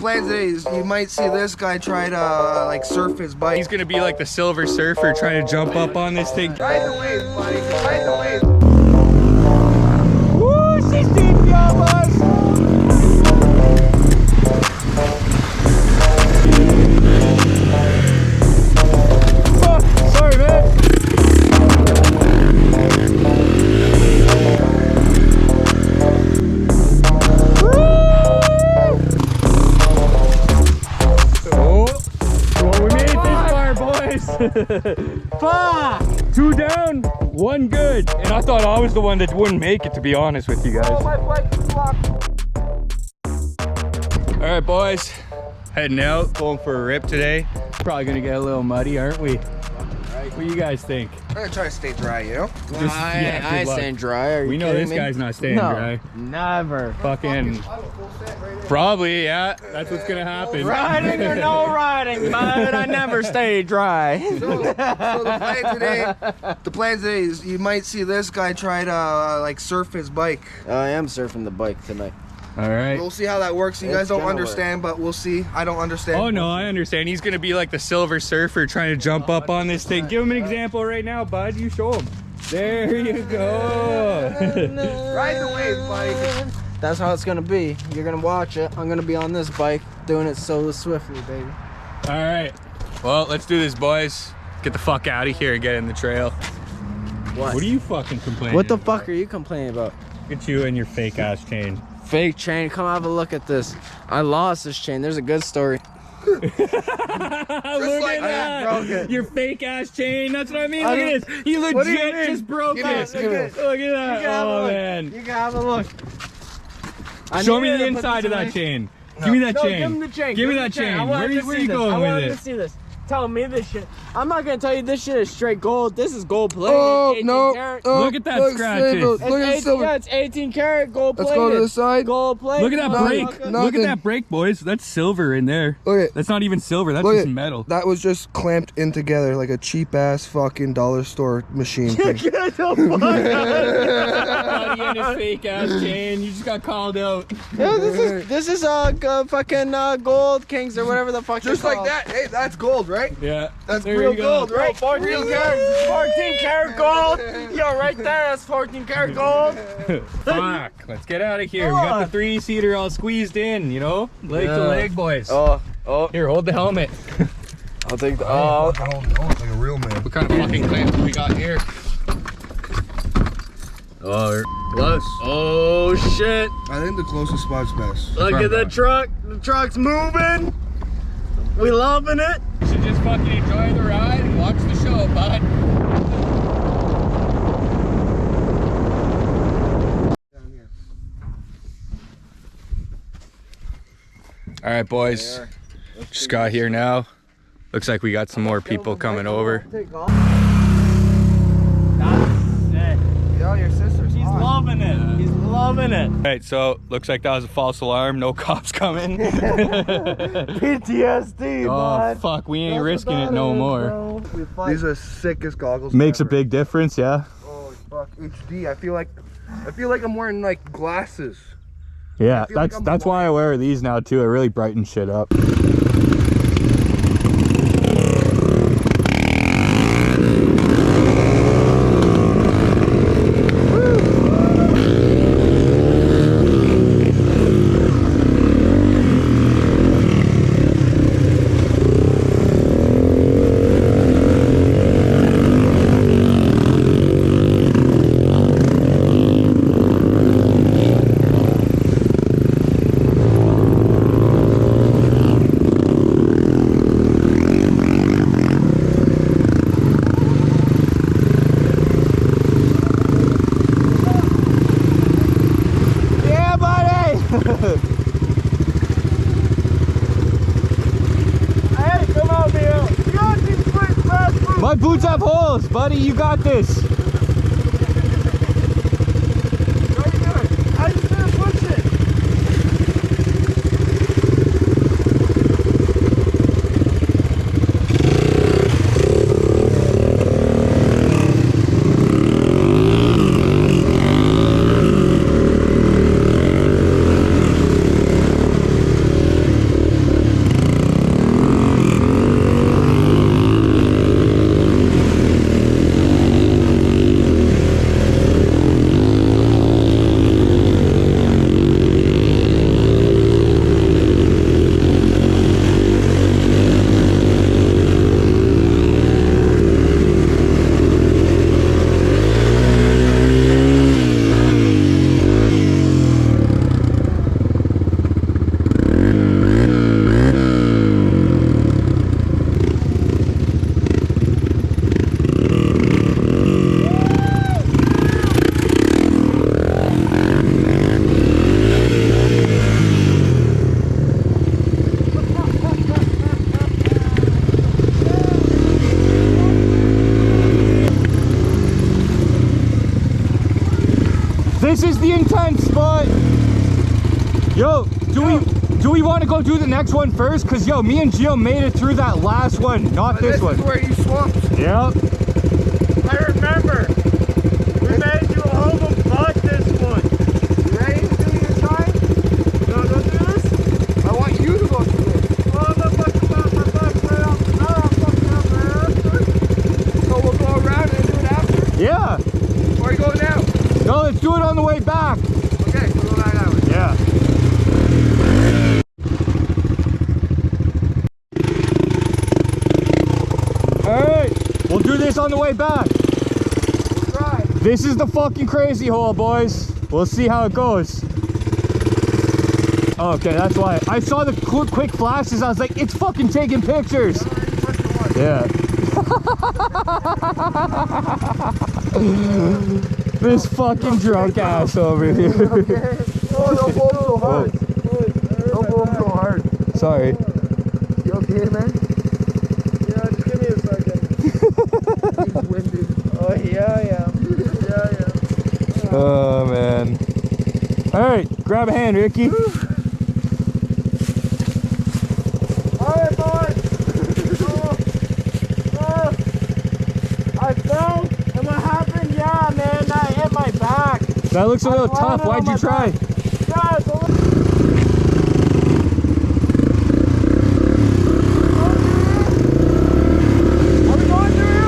plan today is you might see this guy try to like surf his bike. He's gonna be like the Silver Surfer trying to jump up on this thing. Ride the wave, buddy. Ride the wave. Woo! She's deep, boys! Sorry, man. Fuck! 2 down, 1 good. And I thought I was the one that wouldn't make it, to be honest with you guys. Oh, my bike is blocked. All right, boys. Heading out, going for a rip today. Probably gonna get a little muddy, aren't we? What do you guys think? I'm gonna try to stay dry, you know? I ain't staying dry. Are you We know this me? guy's not staying dry. Never. Fucking. Probably, yeah. That's what's gonna happen. Riding or no riding, bud. I never stay dry. So the plan today is you might see this guy try to like surf his bike. I am surfing the bike tonight. All right. We'll see how that works. You guys don't understand, but we'll see. I don't understand. Oh no, I understand. He's gonna be like the Silver Surfer trying to jump up on this thing. Give him an example right now, bud. You show him. There you go. Ride the wave, buddy. That's how it's gonna be. You're gonna watch it. I'm gonna be on this bike doing it so swiftly, baby. All right. Well, let's do this, boys. Get the fuck out of here and get in the trail. What are you fucking complaining? What the fuck are you complaining about? Look at you and your fake ass chain. Fake chain. Come have a look at this. I lost this chain. There's a good story. Look at that. Broke it. Your fake ass chain. That's what I mean. Look at this. He legit just broke it. Look at that. Oh man. You can have a look. Show me the inside of that chain. Give me that chain. Give him the chain. Give me that chain. Where are you going I with wanted it? to see this. Tell me this shit. I'm not gonna tell you this shit is straight gold. This is gold plated. Oh, 18 no. Karat. Oh, Look at that scratches. Look at the silver. Yeah, it's 18 karat gold plated. Let's go to the side. Gold plated. Look at that brake. motherfucker. Look at that brake, boys. That's silver in there. Look at That's not even silver. That's Look just at metal. that was just clamped in together like a cheap ass fucking dollar store machine thing. Get the fuck out. Buddy and his fake ass chain. You just got called out. Yeah, this is fucking gold kings or whatever the fuck. Just they're like called. that. Hey, that's gold, right? Yeah. That's There real you go. gold, right? 14 karat gold. Yo, right there, that's 14 karat gold. Fuck. Let's get out of here. We got the 3-seater all squeezed in, you know? Leg to leg, boys. Oh. Here, hold the helmet. I'll take the. I don't know, like a real man. What kind of fucking clamps we got here? Oh, they're close. Oh, shit. I think the closest spot's best. Look at the truck. The truck's moving. We loving it. You should just fucking enjoy the ride and watch the show, bud. All right, boys. Just got here now. Looks like we got some more people coming over. Yo, your sister's He's loving it. He's loving it. All right, so looks like that was a false alarm. No cops coming. PTSD, Oh, fuck. We ain't risking it no more. These are the sickest goggles. Makes a ever. big difference, yeah. Oh fuck, HD. I feel like I'm wearing like glasses. Yeah, feel like that's I'm why I wear these now too. It really brightens shit up. My boots have holes, buddy. You got this. This is the intense spot. Yo, do we want to go do the next one first? Cause yo, me and Gio made it through that last one, not this one. This is where you swamped. Yep. I remember. We made you home but this one. You ready to do your time? You wanna go through this? I want you to go through it. Oh, I'm fucking up, my butt's way up. Oh, I'm fucking up, man. So we'll go around and do it after? Yeah. Or you go now? No, let's do it on the way back. Okay, so we'll go back that way. Yeah. Alright, we'll do this on the way back. Right. This is the fucking crazy hole, boys. We'll see how it goes. Okay, that's why. I saw the quick flashes. I was like, it's fucking taking pictures. Yeah. This fucking drunk ass over here. Oh, don't pull so hard. Don't pull so hard. Sorry. You okay, man? Yeah, just give me a second. He's winded. Oh, yeah, yeah. Yeah, yeah. Oh, man. Alright, grab a hand, Ricky. Alright, boys. I fell, and what happened? Yeah, man, I hit my back. That looks a little tough. Why'd you try? Yeah, it's a little... Are we going through?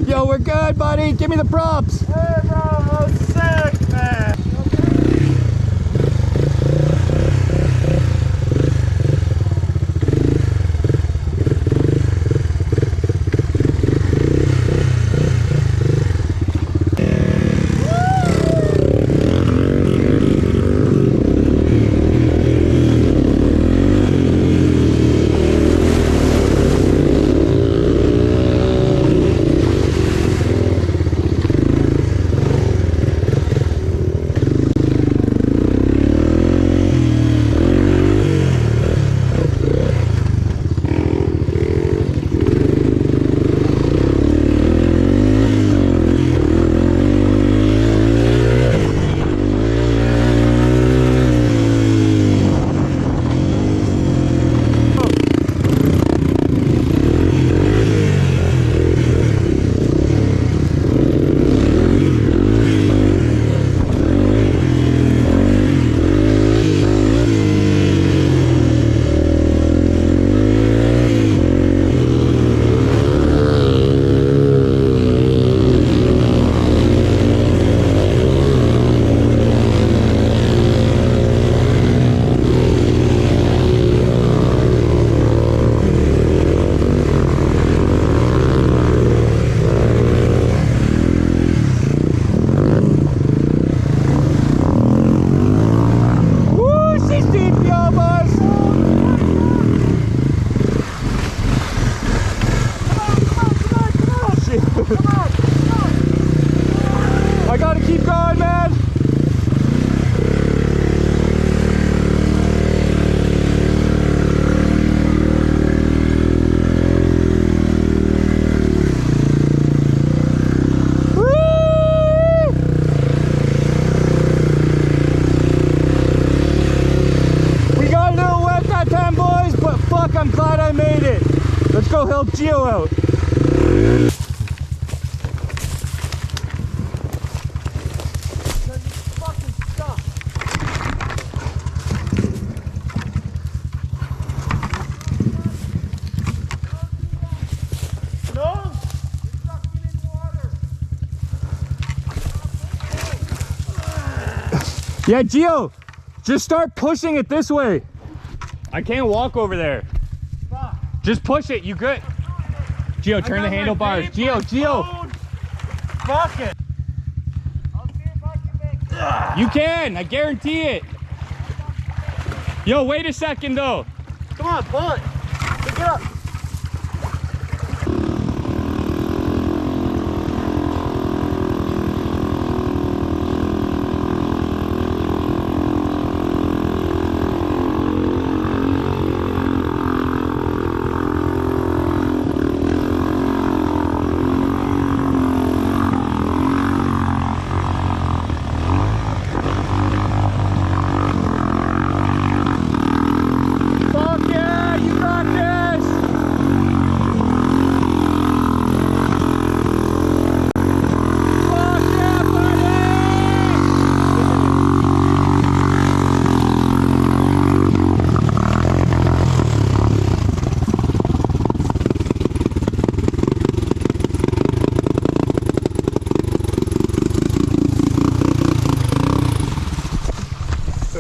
Yo, we're good, buddy. Give me the props. Hey, bro, I was sick, man. help Gio out. Yeah, Gio, just start pushing it this way. I can't walk over there. Fuck. Just push it, you good. Gio, turn the handlebars. Gio. Fuck it. I'll see if I can make it. You can, I guarantee it. Yo, wait a second though. Come on, pull it. Pick it up.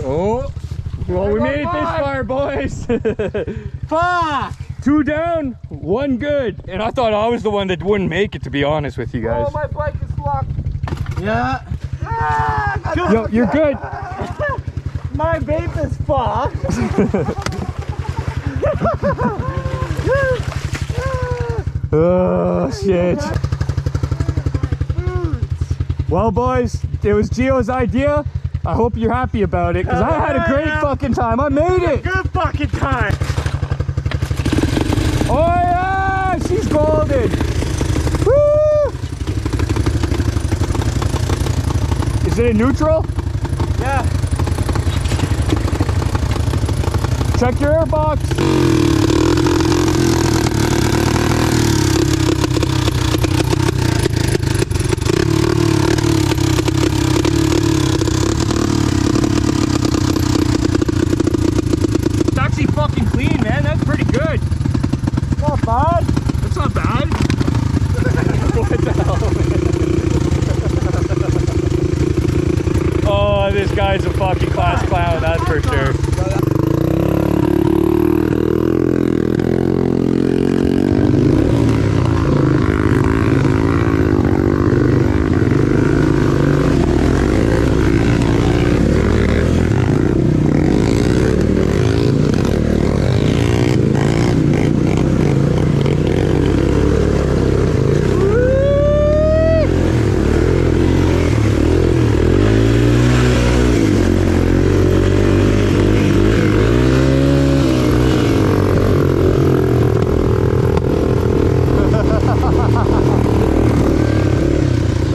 Oh, well, we made it this far, boys. Fuck! 2 down, 1 good. And I thought I was the one that wouldn't make it, to be honest with you guys. Oh, my bike is locked. Yeah. Yo, you're good. My vape is fucked. Oh, shit. Well, boys, it was Gio's idea. I hope you're happy about it, because I had a great fucking time. I made it. Good fucking time. Oh, yeah, she's golden. Woo! Is it in neutral? Yeah. Check your airbox. It's actually fucking clean, man. That's pretty good. Not bad. That's not bad. What the hell, man? Oh, this guy's a fucking class clown, that's for sure.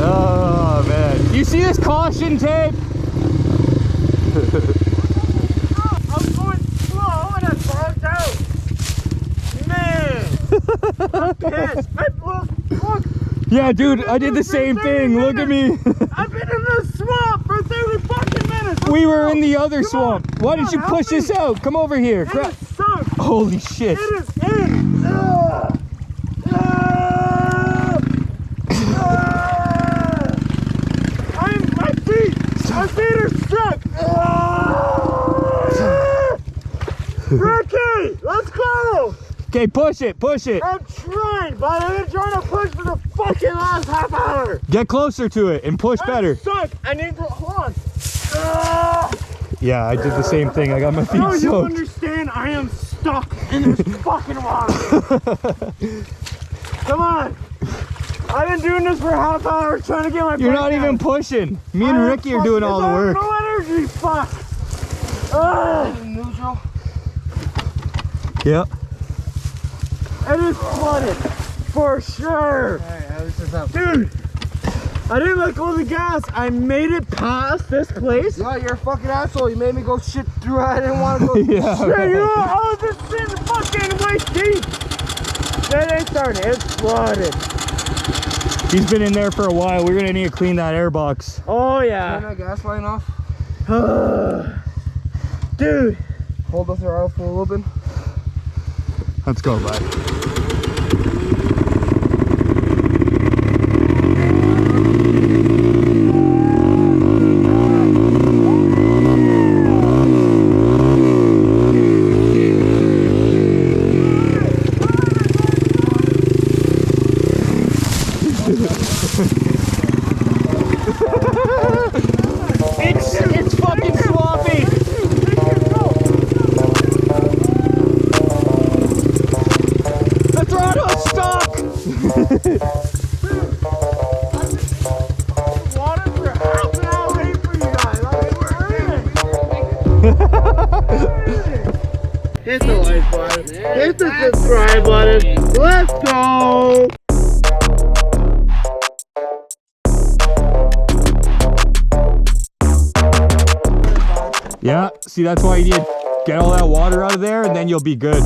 Oh man, you see this caution tape? I was going slow and I bogged out. Man. I'm pissed. Look. Yeah, dude, I did the same thing. Look at me. I've been in the swamp for 30 fucking minutes. We were in the other swamp. Why didn't you push this out? Come over here. It is sunk. Holy shit. It is in. My feet are stuck. Ricky, let's go. Okay, push it, push it. I'm trying, but I've been trying to push for the fucking last half hour. Get closer to it and push better. I'm stuck. I need to hold on. Yeah, I did the same thing. I got my feet No, you soaked. understand? I am stuck in this fucking water. Come on. I've been doing this for a half hour trying to get my You're bike not down. even pushing. Me and Ricky are doing all the work. No energy, fuck. Neutral. Yep. It is flooded. For sure. Alright, I was just up. Dude, I didn't let go of the gas. I made it past this place. Yeah, you're a fucking asshole. You made me go shit through. I didn't want to go. Yeah. Shit, you know, I was just sitting fucking waist deep. That ain't starting. It's flooded. He's been in there for a while. We're gonna need to clean that airbox. Oh Turn yeah. that gas line off. Dude. Hold the throttle for a little bit. Let's go, bud. It's fucking sloppy. The throttle's stuck. Water for half an hour waiting for you guys. I mean, we're earning. Hit the like button. Hit the subscribe button. Let's go. Yeah, see, that's why you need to get all that water out of there and then you'll be good.